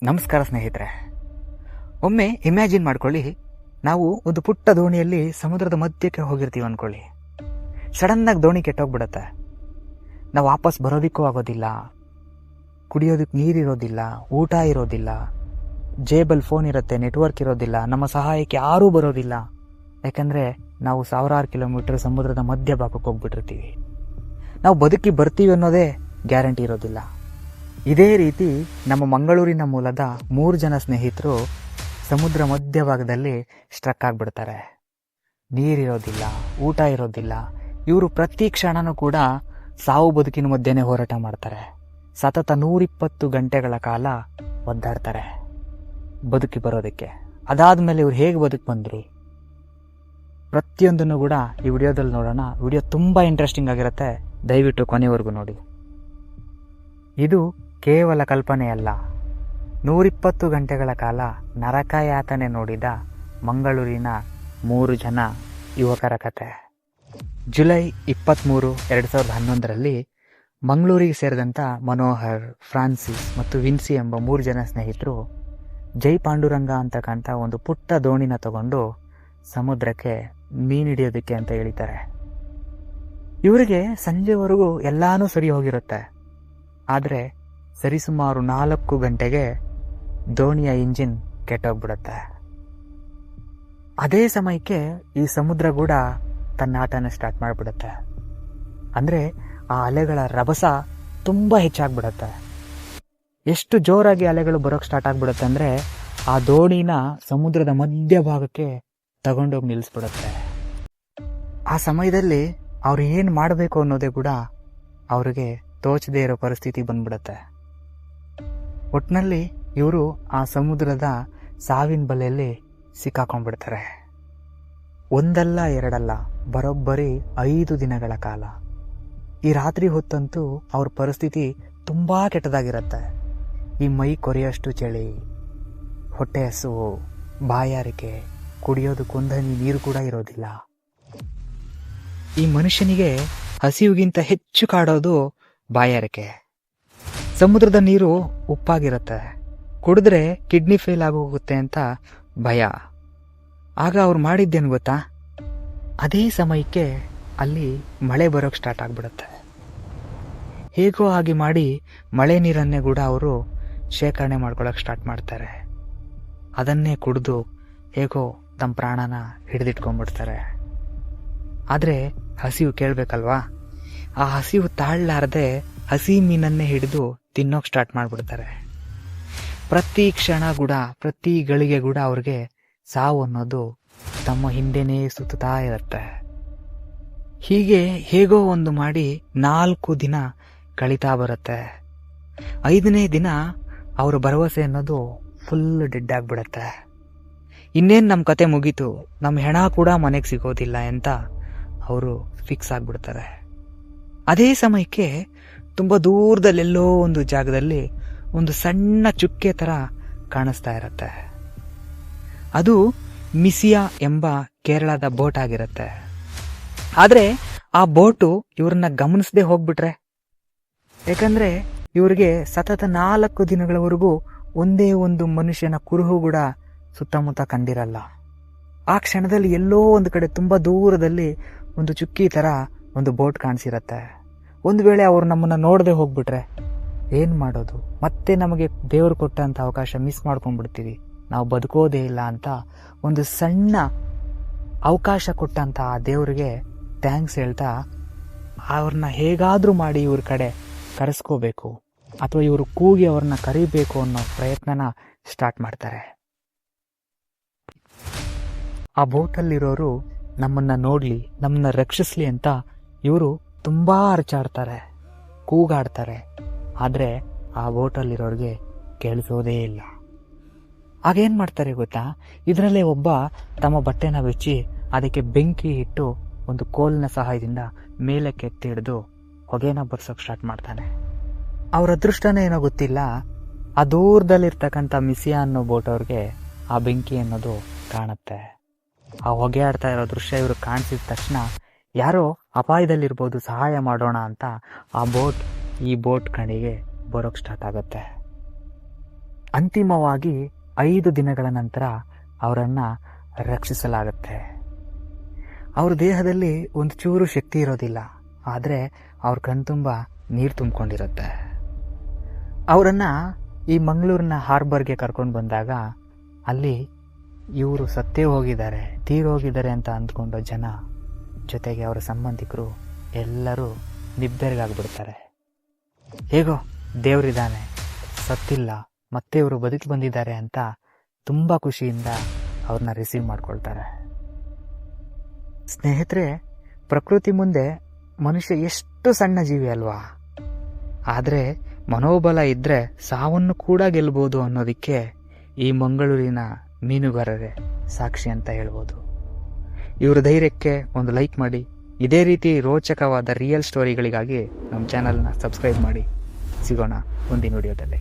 ನಮಸ್ಕಾರ ಸ್ನೇಹಿತರೆ. ಒಮ್ಮೆ ಇಮ್ಯಾಜಿನ್ ಮಾಡ್ಕೊಳ್ಳಿ, ನಾವು ಒಂದು ಪುಟ್ಟ ದೋಣಿಯಲ್ಲಿ ಸಮುದ್ರದ ಮಧ್ಯಕ್ಕೆ ಹೋಗಿರ್ತೀವಿ ಅಂದ್ಕೊಳ್ಳಿ. ಸಡನ್ನಾಗಿ ದೋಣಿ ಕೆಟ್ಟೋಗ್ಬಿಡತ್ತೆ. ನಾವು ವಾಪಸ್ ಬರೋದಕ್ಕೂ ಆಗೋದಿಲ್ಲ, ಕುಡಿಯೋದಕ್ಕೆ ನೀರಿರೋದಿಲ್ಲ, ಊಟ ಇರೋದಿಲ್ಲ, ಜೇಬಲ್ ಫೋನ್ ಇರುತ್ತೆ, ನೆಟ್ವರ್ಕ್ ಇರೋದಿಲ್ಲ, ನಮ್ಮ ಸಹಾಯಕ್ಕೆ ಯಾರೂ ಬರೋದಿಲ್ಲ. ಯಾಕಂದರೆ ನಾವು ಸಾವಿರಾರು ಕಿಲೋಮೀಟರ್ ಸಮುದ್ರದ ಮಧ್ಯ ಭಾಗಕ್ಕೆ ಹೋಗ್ಬಿಟ್ಟಿರ್ತೀವಿ. ನಾವು ಬದುಕಿ ಬರ್ತೀವಿ ಅನ್ನೋದೇ ಗ್ಯಾರಂಟಿ ಇರೋದಿಲ್ಲ. ಇದೇ ರೀತಿ ನಮ್ಮ ಮಂಗಳೂರಿನ ಮೂಲದ 3 ಜನ ಸ್ನೇಹಿತರು ಸಮುದ್ರ ಮಧ್ಯಭಾಗದಲ್ಲಿ ಸ್ಟ್ರಕ್ ಆಗಿಬಿಡ್ತಾರೆ. ನೀರಿರೋದಿಲ್ಲ, ಊಟ ಇರೋದಿಲ್ಲ. ಇವರು ಪ್ರತಿ ಕ್ಷಣನೂ ಕೂಡ ಸಾವು ಬದುಕಿನ ಮಧ್ಯೆನೇ ಹೋರಾಟ ಮಾಡ್ತಾರೆ. ಸತತ 120 ಗಂಟೆಗಳ ಕಾಲ ಒದ್ದಾಡ್ತಾರೆ ಬದುಕಿ ಬರೋದಕ್ಕೆ. ಅದಾದಮೇಲೆ ಇವ್ರು ಹೇಗೆ ಬದುಕು ಬಂದರು, ಪ್ರತಿಯೊಂದನ್ನು ಕೂಡ ಈ ವಿಡಿಯೋದಲ್ಲಿ ನೋಡೋಣ. ವಿಡಿಯೋ ತುಂಬ ಇಂಟ್ರೆಸ್ಟಿಂಗ್ ಆಗಿರುತ್ತೆ, ದಯವಿಟ್ಟು ಕೊನೆವರೆಗೂ ನೋಡಿ. ಇದು ಕೇವಲ ಕಲ್ಪನೆಯಲ್ಲ, 120 ಗಂಟೆಗಳ ಕಾಲ ನರಕಯಾತನೆ ನೋಡಿದ ಮಂಗಳೂರಿನ 3 ಜನ ಯುವಕರ ಕತೆ. ಜುಲೈ 23, 2011ರಲ್ಲಿ ಮಂಗಳೂರಿಗೆ ಸೇರಿದಂಥ ಮನೋಹರ್, ಫ್ರಾನ್ಸಿಸ್ ಮತ್ತು ವಿನ್ಸಿ ಎಂಬ 3 ಜನ ಸ್ನೇಹಿತರು ಜೈ ಪಾಂಡುರಂಗ ಅಂತಕ್ಕಂಥ ಒಂದು ಪುಟ್ಟ ದೋಣಿನ ತಗೊಂಡು ಸಮುದ್ರಕ್ಕೆ ಮೀನು ಹಿಡಿಯೋದಕ್ಕೆ ಅಂತ ಇಳಿತಾರೆ. ಇವರಿಗೆ ಸಂಜೆವರೆಗೂ ಎಲ್ಲಾನು ಸರಿ ಹೋಗಿರುತ್ತೆ. ಆದರೆ ಸರಿಸುಮಾರು 4 ಗಂಟೆಗೆ ದೋಣಿಯ ಇಂಜಿನ್ ಕೆಟ್ಟೋಗ್ಬಿಡುತ್ತೆ. ಅದೇ ಸಮಯಕ್ಕೆ ಈ ಸಮುದ್ರ ಕೂಡ ತನ್ನ ಆಟನ ಸ್ಟಾರ್ಟ್ ಮಾಡಿಬಿಡುತ್ತೆ. ಅಂದರೆ ಆ ಅಲೆಗಳ ರಭಸ ತುಂಬ ಹೆಚ್ಚಾಗ್ಬಿಡುತ್ತೆ. ಎಷ್ಟು ಜೋರಾಗಿ ಅಲೆಗಳು ಬರೋಕ್ಕೆ ಸ್ಟಾರ್ಟ್ ಆಗಿಬಿಡುತ್ತೆ ಅಂದರೆ ಆ ದೋಣಿನ ಸಮುದ್ರದ ಮಧ್ಯಭಾಗಕ್ಕೆ ತಗೊಂಡೋಗಿ ನಿಲ್ಲಿಸ್ಬಿಡುತ್ತೆ. ಆ ಸಮಯದಲ್ಲಿ ಅವ್ರು ಏನು ಮಾಡಬೇಕು ಅನ್ನೋದೇ ಕೂಡ ಅವ್ರಿಗೆ ತೋಚದೇ ಇರೋ ಪರಿಸ್ಥಿತಿ ಬಂದ್ಬಿಡುತ್ತೆ. ಒಟ್ಟಿನಲ್ಲಿ ಇವರು ಆ ಸಮುದ್ರದ ಸಾವಿನ ಬಲೆಯಲ್ಲಿ ಸಿಕ್ಕಾಕೊಂಡ್ಬಿಡ್ತಾರೆ. ಒಂದಲ್ಲ ಎರಡಲ್ಲ, ಬರೋಬ್ಬರಿ 5 ದಿನಗಳ ಕಾಲ. ಈ ರಾತ್ರಿ ಹೊತ್ತಂತೂ ಅವ್ರ ಪರಿಸ್ಥಿತಿ ತುಂಬ ಕೆಟ್ಟದಾಗಿರುತ್ತೆ. ಈ ಮೈ ಕೊರೆಯಷ್ಟು ಚಳಿ, ಹೊಟ್ಟೆ ಹಸುವು, ಬಾಯಾರಿಕೆ, ಕುಡಿಯೋದಕ್ಕೊಂದನಿ ನೀರು ಕೂಡ ಇರೋದಿಲ್ಲ. ಈ ಮನುಷ್ಯನಿಗೆ ಹಸಿವಿಗಿಂತ ಹೆಚ್ಚು ಕಾಡೋದು ಬಾಯಾರಿಕೆ. ಸಮುದ್ರದ ನೀರು ಉಪ್ಪಾಗಿರುತ್ತೆ, ಕುಡಿದ್ರೆ ಕಿಡ್ನಿ ಫೇಲ್ ಆಗೋಗುತ್ತೆ ಅಂತ ಭಯ. ಆಗ ಅವ್ರು ಮಾಡಿದ್ದೇನು ಗೊತ್ತಾ, ಅದೇ ಸಮಯಕ್ಕೆ ಅಲ್ಲಿ ಮಳೆ ಬರೋಕ್ಕೆ ಸ್ಟಾರ್ಟ್ ಆಗಿಬಿಡುತ್ತೆ. ಹೇಗೋ ಹಾಗೆ ಮಾಡಿ ಮಳೆ ನೀರನ್ನೇ ಕೂಡ ಅವರು ಶೇಖರಣೆ ಮಾಡ್ಕೊಳ್ಳೋಕೆ ಸ್ಟಾರ್ಟ್ ಮಾಡ್ತಾರೆ. ಅದನ್ನೇ ಕುಡಿದು ಹೇಗೋ ತಮ್ಮ ಪ್ರಾಣನ ಹಿಡಿದಿಟ್ಕೊಂಡ್ಬಿಡ್ತಾರೆ. ಆದರೆ ಹಸಿವು ಕೇಳಬೇಕಲ್ವಾ, ಆ ಹಸಿವು ತಾಳಲಾರದೆ ಹಸಿ ಮೀನನ್ನೇ ಹಿಡಿದು ತಿನ್ನೋಕೆ ಸ್ಟಾರ್ಟ್ ಮಾಡಿಬಿಡ್ತಾರೆ. ಪ್ರತಿ ಕ್ಷಣ ಕೂಡ, ಪ್ರತಿ ಗಳಿಗೆ ಕೂಡ ಅವ್ರಿಗೆ ಸಾವು ಅನ್ನೋದು ತಮ್ಮ ಹಿಂದೆನೇ ಸುತ್ತಾ ಇರುತ್ತೆ. ಹೀಗೆ ಹೇಗೋ ಒಂದು ಮಾಡಿ 4 ದಿನ ಕಳೀತಾ ಬರುತ್ತೆ. 5ನೇ ದಿನ ಅವರ ಭರವಸೆ ಅನ್ನೋದು ಫುಲ್ ಡೆಡ್ ಆಗಿಬಿಡುತ್ತೆ. ಇನ್ನೇನು ನಮ್ಮ ಕತೆ ಮುಗೀತು, ನಮ್ಮ ಹೆಣ ಕೂಡ ಮನೆಗೆ ಸಿಗೋದಿಲ್ಲ ಅಂತ ಅವರು ಫಿಕ್ಸ್ ಆಗಿಬಿಡ್ತಾರೆ. ಅದೇ ಸಮಯಕ್ಕೆ ತುಂಬ ದೂರದಲ್ಲೆಲ್ಲೋ ಒಂದು ಜಾಗದಲ್ಲಿ ಒಂದು ಸಣ್ಣ ಚುಕ್ಕೆ ಥರ ಕಾಣಿಸ್ತಾ ಇರುತ್ತೆ. ಅದು ಮಿಸಿಯಾ ಎಂಬ ಕೇರಳದ ಬೋಟ್ ಆಗಿರುತ್ತೆ. ಆದರೆ ಆ ಬೋಟು ಇವ್ರನ್ನ ಗಮನಿಸದೆ ಹೋಗ್ಬಿಟ್ರೆ, ಯಾಕಂದರೆ ಇವ್ರಿಗೆ ಸತತ 4 ದಿನಗಳವರೆಗೂ ಒಂದೇ ಒಂದು ಮನುಷ್ಯನ ಕುರುಹು ಕೂಡ ಸುತ್ತಮುತ್ತ ಕಂಡಿರಲ್ಲ. ಆ ಕ್ಷಣದಲ್ಲಿ ಎಲ್ಲೋ ಒಂದು ಕಡೆ ತುಂಬ ದೂರದಲ್ಲಿ ಒಂದು ಚುಕ್ಕಿ ಥರ ಒಂದು ಬೋಟ್ ಕಾಣಿಸಿರತ್ತೆ. ಒಂದು ವೇಳೆ ಅವರು ನಮ್ಮನ್ನು ನೋಡದೆ ಹೋಗ್ಬಿಟ್ರೆ ಏನು ಮಾಡೋದು? ಮತ್ತೆ ನಮಗೆ ದೇವರು ಕೊಟ್ಟಂಥ ಅವಕಾಶ ಮಿಸ್ ಮಾಡ್ಕೊಂಡ್ಬಿಡ್ತೀವಿ, ನಾವು ಬದುಕೋದೇ ಇಲ್ಲ ಅಂತ ಒಂದು ಸಣ್ಣ ಅವಕಾಶ ಕೊಟ್ಟಂಥ ಆ ದೇವರಿಗೆ ಥ್ಯಾಂಕ್ಸ್ ಹೇಳ್ತಾ ಅವ್ರನ್ನ ಹೇಗಾದರೂ ಮಾಡಿ ಇವ್ರ ಕಡೆ ಕರೆಸ್ಕೋಬೇಕು ಅಥವಾ ಇವರು ಕೂಗಿ ಅವ್ರನ್ನ ಕರಿಬೇಕು ಅನ್ನೋ ಪ್ರಯತ್ನನ ಸ್ಟಾರ್ಟ್ ಮಾಡ್ತಾರೆ. ಆ ಬೋಟಲ್ಲಿರೋರು ನಮ್ಮನ್ನು ನೋಡಲಿ, ನಮ್ಮನ್ನ ರಕ್ಷಿಸಲಿ ಅಂತ ಇವರು ತುಂಬ ಅರಚಾಡ್ತಾರೆ, ಕೂಗಾಡ್ತಾರೆ. ಆದರೆ ಆ ಬೋಟಲ್ಲಿರೋರಿಗೆ ಕೇಳಿಸೋದೇ ಇಲ್ಲ. ಆಗೇನು ಮಾಡ್ತಾರೆ ಗೊತ್ತಾ, ಇದರಲ್ಲೇ ಒಬ್ಬ ತಮ್ಮ ಬಟ್ಟೆನ ಬೆಚ್ಚಿ ಅದಕ್ಕೆ ಬೆಂಕಿ ಇಟ್ಟು ಒಂದು ಕೋಲಿನ ಸಹಾಯದಿಂದ ಮೇಲಕ್ಕೆ ಎತ್ತಿ ಹಿಡಿದು ಹೊಗೆನ ಬರ್ಸೋಕೆ ಸ್ಟಾರ್ಟ್ ಮಾಡ್ತಾನೆ. ಅವ್ರ ಅದೃಷ್ಟನೇ ಏನೋ ಗೊತ್ತಿಲ್ಲ, ಆ ದೂರದಲ್ಲಿರ್ತಕ್ಕಂಥ ಮಿಸಿಯಾ ಅನ್ನೋ ಬೋಟ್ ಅವ್ರಿಗೆ ಆ ಬೆಂಕಿ ಅನ್ನೋದು ಕಾಣುತ್ತೆ. ಆ ಹೊಗೆ ಆಡ್ತಾ ಇರೋ ದೃಶ್ಯ ಇವರು ಕಾಣಿಸಿದ ತಕ್ಷಣ ಯಾರೋ ಅಪಾಯದಲ್ಲಿರ್ಬೋದು, ಸಹಾಯ ಮಾಡೋಣ ಅಂತ ಆ ಬೋಟ್ ಈ ಬೋಟ್ ಕಡೆಗೆ ಬರೋಕ್ಕೆ ಸ್ಟಾರ್ಟ್ ಆಗುತ್ತೆ. ಅಂತಿಮವಾಗಿ 5 ದಿನಗಳ ನಂತರ ಅವರನ್ನು ರಕ್ಷಿಸಲಾಗುತ್ತೆ. ಅವ್ರ ದೇಹದಲ್ಲಿ ಒಂದು ಚೂರು ಶಕ್ತಿ ಇರೋದಿಲ್ಲ, ಆದರೆ ಅವ್ರ ಕಣ್ತುಂಬ ನೀರು ತುಂಬಿಕೊಂಡಿರುತ್ತೆ. ಅವರನ್ನು ಈ ಮಂಗಳೂರಿನ ಹಾರ್ಬರ್ಗೆ ಕರ್ಕೊಂಡು ಬಂದಾಗ ಅಲ್ಲಿ ಇವರು ಸತ್ತೇ ಹೋಗಿದ್ದಾರೆ, ತೀರೋಗಿದ್ದಾರೆ ಅಂತ ಅಂದ್ಕೊಂಡ ಜನ ಜೊತೆಗೆ ಅವರ ಸಂಬಂಧಿಕರು ಎಲ್ಲರೂ ನಿಬ್ಬೆರಗಾಗ್ಬಿಡ್ತಾರೆ. ಹೇಗೋ ದೇವರಿದ್ದಾನೆ, ಸತ್ತಿಲ್ಲ, ಮತ್ತೆ ಇವರು ಬದುಕಿ ಬಂದಿದ್ದಾರೆ ಅಂತ ತುಂಬ ಖುಷಿಯಿಂದ ಅವ್ರನ್ನ ರಿಸೀವ್ ಮಾಡ್ಕೊಳ್ತಾರೆ. ಸ್ನೇಹಿತರೆ, ಪ್ರಕೃತಿ ಮುಂದೆ ಮನುಷ್ಯ ಎಷ್ಟು ಸಣ್ಣ ಜೀವಿ ಅಲ್ವಾ? ಆದರೆ ಮನೋಬಲ ಇದ್ದರೆ ಸಾವನ್ನು ಕೂಡ ಗೆಲ್ಬೋದು ಅನ್ನೋದಕ್ಕೆ ಈ ಮಂಗಳೂರಿನ ಮೀನುಗಾರರೇ ಸಾಕ್ಷಿ ಅಂತ ಹೇಳ್ಬೋದು. ಇವರ ಧೈರ್ಯಕ್ಕೆ ಒಂದು ಲೈಕ್ ಮಾಡಿ. ಇದೇ ರೀತಿ ರೋಚಕವಾದ ರಿಯಲ್ ಸ್ಟೋರಿಗಳಿಗಾಗಿ ನಮ್ಮ ಚಾನಲ್ನ ಸಬ್ಸ್ಕ್ರೈಬ್ ಮಾಡಿ. ಸಿಗೋಣ ಮುಂದಿನ ವಿಡಿಯೋದಲ್ಲಿ.